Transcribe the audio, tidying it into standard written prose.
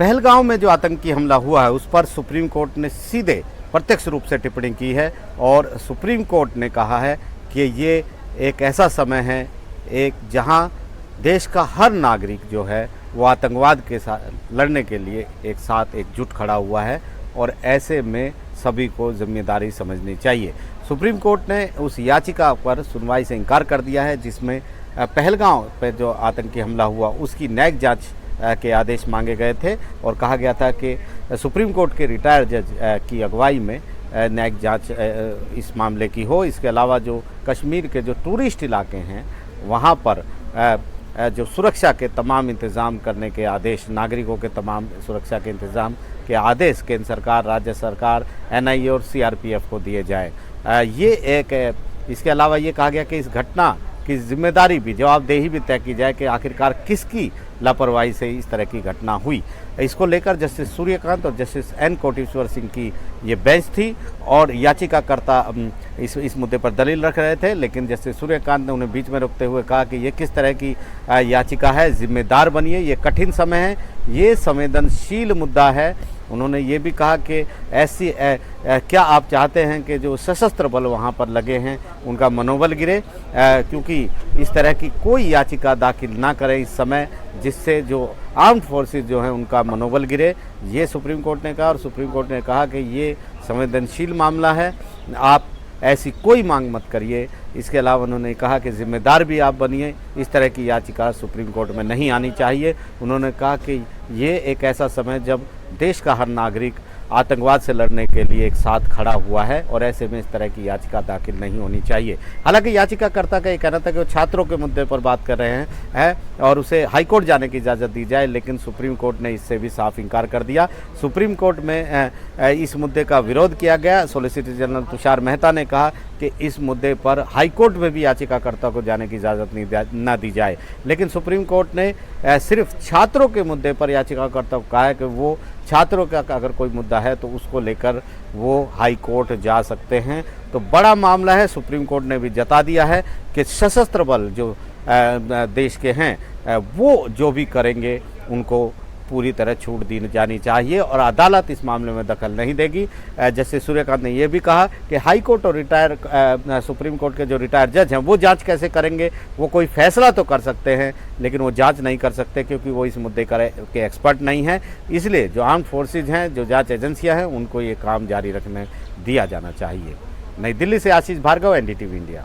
पहलगाम में जो आतंकी हमला हुआ है उस पर सुप्रीम कोर्ट ने सीधे प्रत्यक्ष रूप से टिप्पणी की है और सुप्रीम कोर्ट ने कहा है कि ये एक ऐसा समय है जहां देश का हर नागरिक जो है वो आतंकवाद के साथ लड़ने के लिए एक साथ एकजुट खड़ा हुआ है और ऐसे में सभी को जिम्मेदारी समझनी चाहिए। सुप्रीम कोर्ट ने उस याचिका पर सुनवाई से इनकार कर दिया है जिसमें पहलगाम पे जो आतंकी हमला हुआ उसकी न्यायिक जांच के आदेश मांगे गए थे और कहा गया था कि सुप्रीम कोर्ट के रिटायर्ड जज की अगुवाई में न्यायिक जांच इस मामले की हो। इसके अलावा जो कश्मीर के जो टूरिस्ट इलाके हैं वहाँ पर जो सुरक्षा के तमाम इंतज़ाम करने के आदेश, नागरिकों के तमाम सुरक्षा के इंतज़ाम के आदेश केंद्र सरकार, राज्य सरकार, एनआईए और सीआरपीएफ को दिए जाए। ये एक इसके अलावा ये कहा गया कि इस घटना की जिम्मेदारी भी, जवाबदेही भी तय की जाए कि आखिरकार किसकी लापरवाही से इस तरह की घटना हुई। इसको लेकर जस्टिस सूर्यकांत और जस्टिस एन कोटेश्वर सिंह की ये बेंच थी और याचिकाकर्ता इस मुद्दे पर दलील रख रहे थे, लेकिन जस्टिस सूर्यकांत ने उन्हें बीच में रोकते हुए कहा कि ये किस तरह की याचिका है, जिम्मेदार बनिए, ये कठिन समय है, ये संवेदनशील मुद्दा है। उन्होंने ये भी कहा कि ऐसी क्या आप चाहते हैं कि जो सशस्त्र बल वहाँ पर लगे हैं उनका मनोबल गिरे, क्योंकि इस तरह की कोई याचिका दाखिल ना करें इस समय जिससे जो आर्म्ड फोर्सेस जो हैं उनका मनोबल गिरे। ये सुप्रीम कोर्ट ने कहा और सुप्रीम कोर्ट ने कहा कि ये संवेदनशील मामला है, आप ऐसी कोई मांग मत करिए। इसके अलावा उन्होंने कहा कि जिम्मेदार भी आप बनिए, इस तरह की याचिका सुप्रीम कोर्ट में नहीं आनी चाहिए। उन्होंने कहा कि ये एक ऐसा समय जब देश का हर नागरिक आतंकवाद से लड़ने के लिए एक साथ खड़ा हुआ है और ऐसे में इस तरह की याचिका दाखिल नहीं होनी चाहिए। हालांकि याचिकाकर्ता का ये कहना था कि वो छात्रों के मुद्दे पर बात कर रहे हैं और उसे हाईकोर्ट जाने की इजाज़त दी जाए, लेकिन सुप्रीम कोर्ट ने इससे भी साफ इनकार कर दिया। सुप्रीम कोर्ट में इस मुद्दे का विरोध किया गया। सॉलिसिटर जनरल तुषार मेहता ने कहा कि इस मुद्दे पर हाईकोर्ट में भी याचिकाकर्ता को जाने की इजाज़त न दी जाए, लेकिन सुप्रीम कोर्ट ने सिर्फ छात्रों के मुद्दे पर याचिकाकर्ता को कहा है कि वो छात्रों का अगर कोई मुद्दा है तो उसको लेकर वो हाई कोर्ट जा सकते हैं। तो बड़ा मामला है। सुप्रीम कोर्ट ने भी जता दिया है कि सशस्त्र बल जो देश के हैं वो जो भी करेंगे उनको पूरी तरह छूट दी जानी चाहिए और अदालत इस मामले में दखल नहीं देगी। जस्टिस सूर्यकांत ने यह भी कहा कि हाई कोर्ट और सुप्रीम कोर्ट के जो रिटायर जज हैं वो जांच कैसे करेंगे, वो कोई फैसला तो कर सकते हैं लेकिन वो जांच नहीं कर सकते क्योंकि वो इस मुद्दे के एक्सपर्ट नहीं हैं। इसलिए जो आर्म्ड फोर्सेज हैं, जो जांच एजेंसियां हैं, उनको ये काम जारी रखने दिया जाना चाहिए। नई दिल्ली से आशीष भार्गव, एनडीटीवी इंडिया।